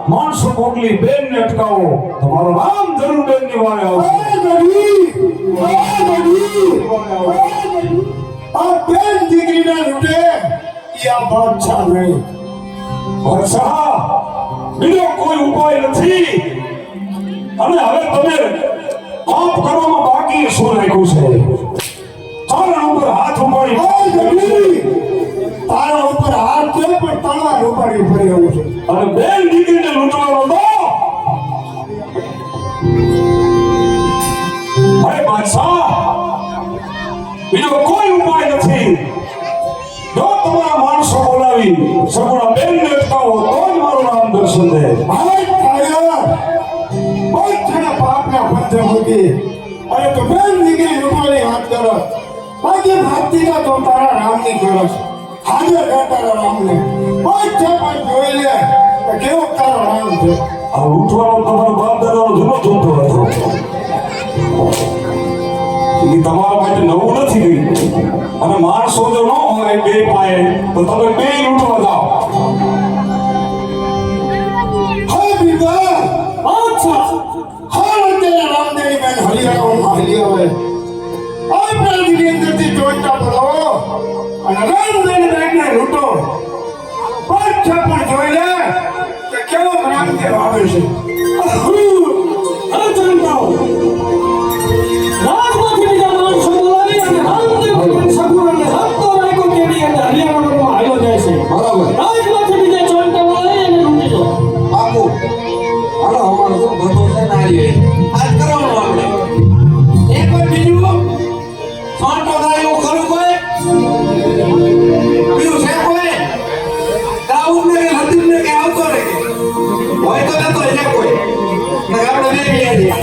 માણસો મોકલી બેન ને અટકાવો તો મારું નામ જરૂર બેન ની વારે આવશે. આ બેન દીકરીના લૂટે યા બાદશાહ નહીં. બાદશાહ બીજો કોઈ ઉપાય નથી અને હવે તમે પાપ કરવામાં બાકી શું રાખ્યું છે? તારા ઉપર હાથ ઉપાડી તારા ઉપર હાથ છે પણ તલવાર ઉપાડી ફરી એવું છે. અને બેન દીકરીને લૂંટવાનો તો અરે બાદશાહ બીજો કોઈ ઉપાય નથી. જો તમારા માણસો બોલાવી સગુણા બેન ને અટકાવો તો જ મારું નામ દર્શન દે. પાપના પંથે મૂકી અને તો બેન દીકરી લૂંટવાની વાત કરો. બાકી ભક્તિ તો તારા રામની કરો છે. હાજર કર તારા રામને. કોઈ છે પણ જોઈ લે કે કેવો તારો રામ છે. આ લૂંટવાનો તમારો બાપ દાદાનો જૂનો ધંધો હતો. એ તમારા માટે નવું નથી ગયું. અને માણસો જો ન હોય બે પાયે તો તમે બે લૂંટવા જાઓ. હા બીબા અચ્છા હા તેરા રામદેવી બેન હરિયાણામાં હરિયાવે આપણા દિલની અંદરથી જોઈતા બોલો અને રામદેવી બેનને લૂંટો. પાછા પણ જોઈ લે કે કેવો રામદેવ આવે છે. રાજમાંથી બીજા માણસો બોલાવી અને રામદેવ સગુણાને હપ્તો રાખ્યો તેની અંદર હરિયાણામાં આવ્યો જાય છે. બરાબર રાજમાંથી બીજા ચોંટા બોલાવી અને લૂંટી દો. બાપુ હાલો અમારો શું ધંધો છે ને આવીએ આજ કરવાનું આપણે એક વાર બીજું સોંટો થાય એવું ખરું કોઈ બીજું છે કોઈ દાઉદ ને કે લતીફ ને કે આવતો રે હોય તો નતો છે કોઈ ને આપણે બે ગયા